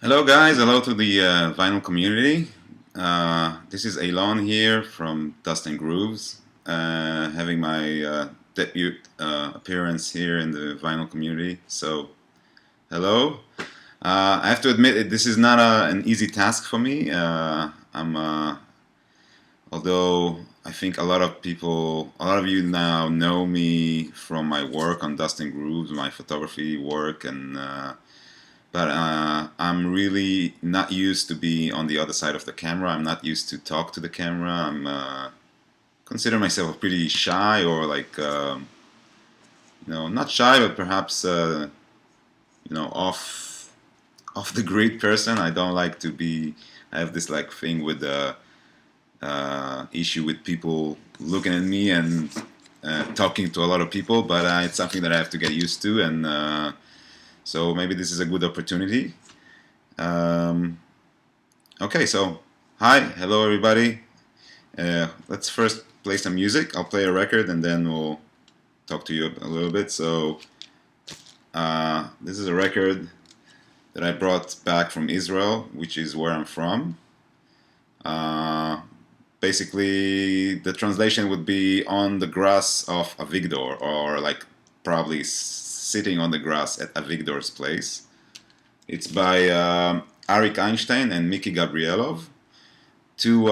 Hello guys, hello to the Vinyl community. This is Eilon here from Dust and Grooves, having my debut appearance here in the Vinyl community. So, hello. I have to admit, this is not an easy task for me. Although I think a lot of you now know me from my work on Dust and Grooves, my photography work, and but I'm really not used to be on the other side of the camera. I'm not used to talk to the camera. I'm consider myself pretty shy or like not shy, but perhaps off the grid person. I don't like to be. I have this like thing with the issue with people looking at me and talking to a lot of people, but it's something that I have to get used to, and so maybe this is a good opportunity. Um, Okay, so hi, hello everybody. Let's first play some music. I'll play a record and then we'll talk to you a little bit. So, this is a record that I brought back from Israel, which is where I'm from. Uh, Basically, the translation would be on the grass of Avigdor, or like probably sitting on the grass at Avigdor's place. It's by Arik Einstein and Mickey Gabrielov, two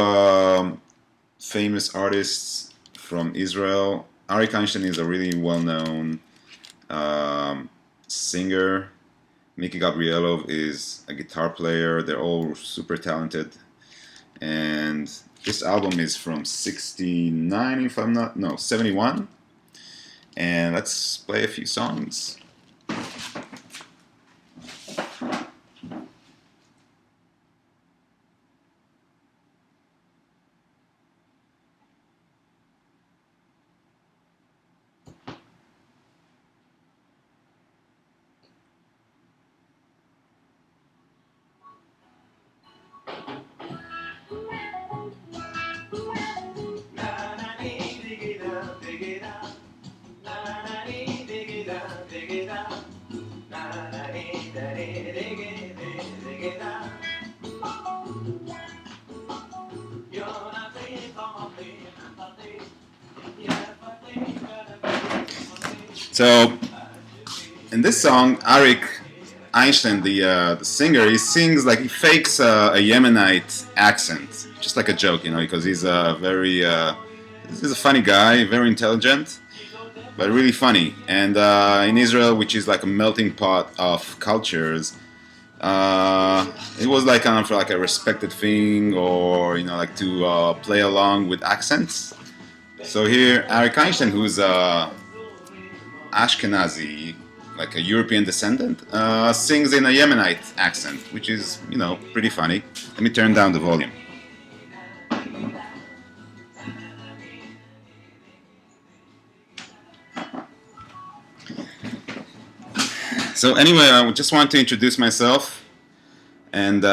famous artists from Israel. Arik Einstein is a really well-known singer. Mickey Gabrielov is a guitar player. They're all super talented. And this album is from 69, if I'm not, no, 71. And let's play a few songs. So, in this song, Arik Einstein, the singer, he sings like he fakes a Yemenite accent, just like a joke, because he's a he's a funny guy, very intelligent, but really funny. And in Israel, which is like a melting pot of cultures, it was like kind of like a respected thing, or like to play along with accents. So here, Arik Einstein, who's Ashkenazi, like a European descendant, sings in a Yemenite accent, which is, pretty funny. Let me turn down the volume. So anyway, I just want to introduce myself and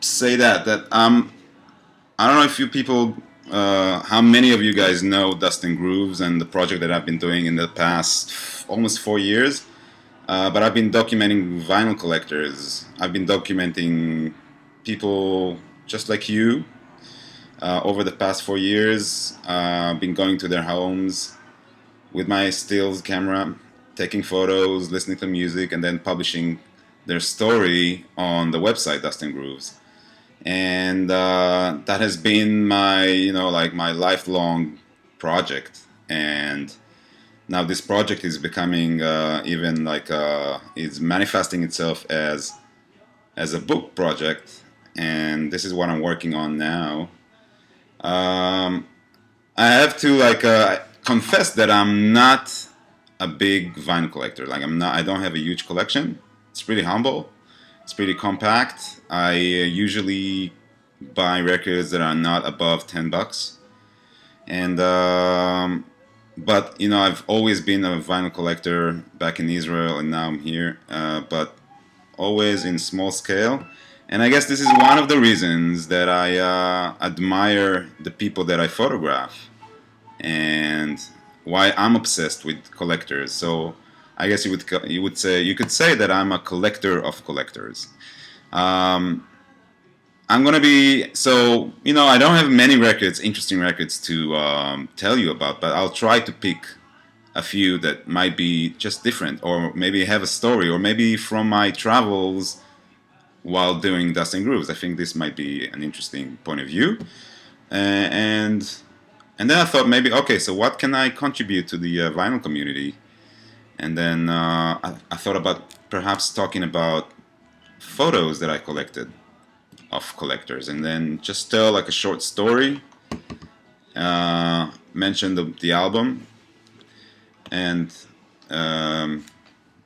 say that I don't know if you people, how many of you guys know Dust and Grooves and the project that I've been doing in the past almost 4 years. But I've been documenting vinyl collectors. I've been documenting people just like you over the past 4 years. I've been going to their homes with my stills camera, taking photos, listening to music, and then publishing their story on the website Dust and Grooves. And that has been my, like my lifelong project. And now this project is becoming even like is manifesting itself as a book project, and this is what I'm working on now. Um, I have to like confess that I'm not a big vinyl collector. Like I'm not. I don't have a huge collection. It's pretty humble. It's pretty compact. I usually buy records that are not above $10, and but I've always been a vinyl collector back in Israel, and now I'm here. But always in small scale. And I guess this is one of the reasons that I admire the people that I photograph, and why I'm obsessed with collectors. So I guess you could say that I'm a collector of collectors. Um, I'm gonna be so I don't have many records, interesting records to tell you about, but I'll try to pick a few that might be just different, or maybe have a story, or maybe from my travels while doing Dust and Grooves. I think this might be an interesting point of view, and then I thought maybe okay, so what can I contribute to the vinyl community? And then I thought about perhaps talking about photos that I collected of collectors, and then just tell like a short story, mention the album, and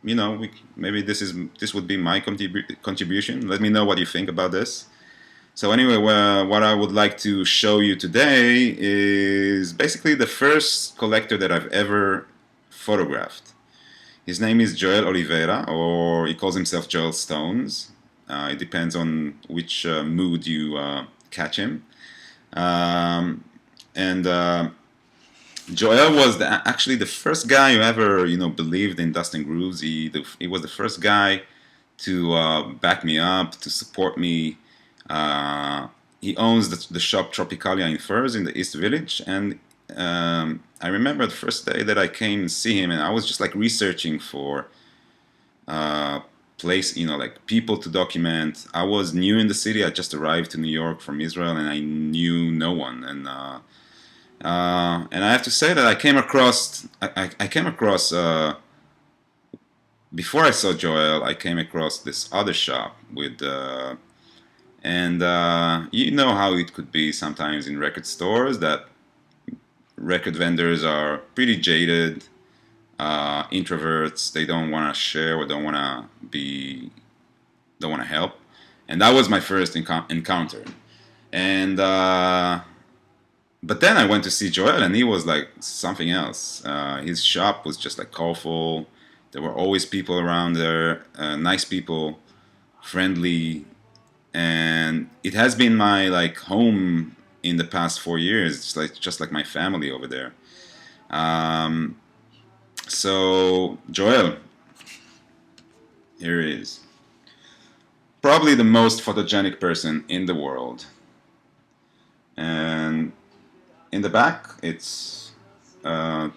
maybe this would be my contribution. Let me know what you think about this. So anyway, what I would like to show you today is basically the first collector that I've ever photographed. His name is Joel Oliveira, or he calls himself Joel Stones. It depends on which mood you catch him. And Joel was actually the first guy who ever believed in Dust and Grooves. He was the first guy to back me up, to support me. He owns the shop Tropicalia in Furs in the East Village, and I remember the first day that I came to see him, and I was just like researching for place, like people to document. I was new in the city. I just arrived to New York from Israel, and I knew no one. And I have to say that I came across before I saw Joel. I came across this other shop with. And you know how it could be sometimes in record stores, that record vendors are pretty jaded, introverts. They don't want to share, or don't want to help. And that was my first encounter. And but then I went to see Joel, and he was like something else. His shop was just like colorful. There were always people around there, nice people, friendly. And it has been my like home in the past 4 years. It's just like my family over there. So Joel, here he is. Probably the most photogenic person in the world. And in the back, it's the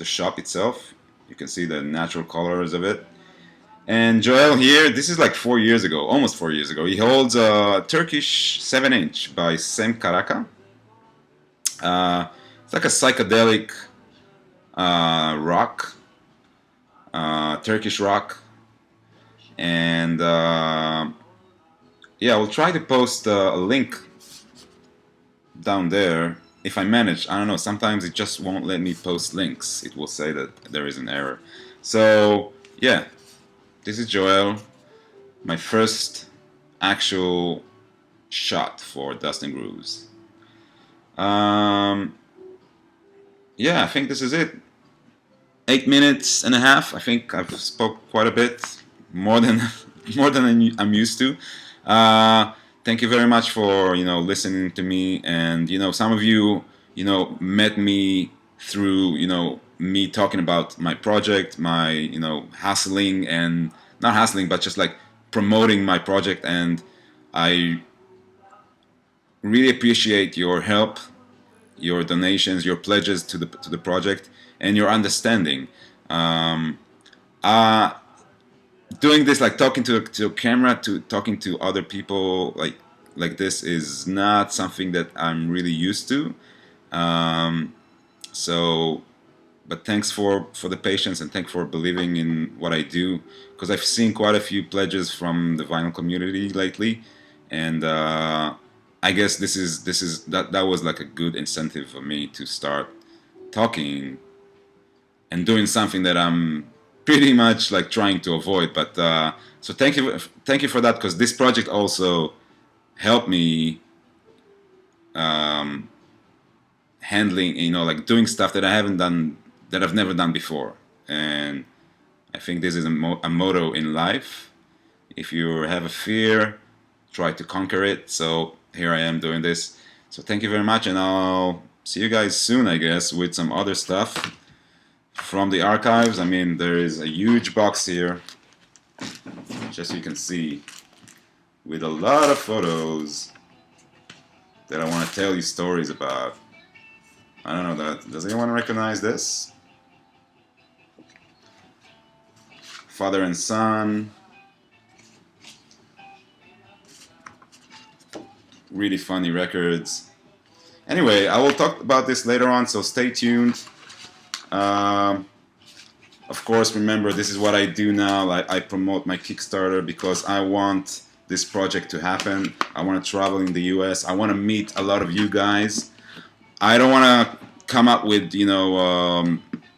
shop itself. You can see the natural colors of it. And Joel here, this is like 4 years ago, almost 4 years ago. He holds a Turkish 7-inch by Sem Karaka. It's like a psychedelic rock, Turkish rock. And yeah, we'll try to post a link down there if I manage. I don't know, sometimes it just won't let me post links. It will say that there is an error. So yeah. This is Joel, my first actual shot for Dust and Grooves. Yeah, I think this is it. 8 minutes and a half. I think I've spoke quite a bit, more than I'm used to. Thank you very much for listening to me, and some of you met me through me talking about my project, my hassling, and not hassling, but just like promoting my project. And I really appreciate your help, your donations, your pledges to the project, and your understanding. Doing this, like talking to a camera, to talking to other people like this, is not something that I'm really used to. So, but thanks for the patience, and thanks for believing in what I do, because I've seen quite a few pledges from the vinyl community lately, and I guess that was like a good incentive for me to start talking and doing something that I'm pretty much like trying to avoid. But so thank you for that, because this project also helped me handling, like doing stuff that I've never done before. And I think this is a motto in life. If you have a fear, try to conquer it. So here I am doing this. So thank you very much, and I'll see you guys soon, I guess, with some other stuff from the archives. I mean, there is a huge box here, just so you can see, with a lot of photos that I want to tell you stories about. I don't know, does anyone recognize this? Father and son. Really funny records. Anyway, I will talk about this later on, so stay tuned. Of course, remember, this is what I do now. I promote my Kickstarter because I want this project to happen. I want to travel in the US. I want to meet a lot of you guys. I don't want to come up with,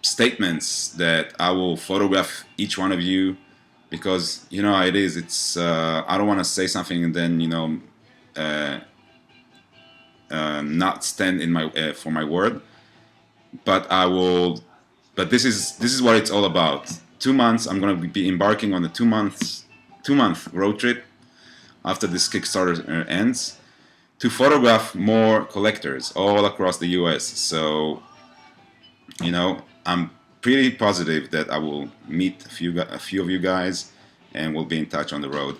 statements that I will photograph each one of you, because you know how it is. It's I don't want to say something and then not stand in my for my word. But I will. But this is what it's all about. 2 months. I'm going to be embarking on a 2-month road trip after this Kickstarter ends, to photograph more collectors all across the US. So, I'm pretty positive that I will meet a few of you guys, and we'll be in touch on the road.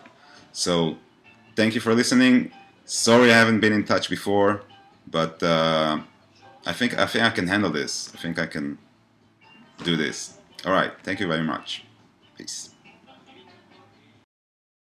So, thank you for listening. Sorry I haven't been in touch before, but I think I can handle this. I think I can do this. All right. Thank you very much. Peace.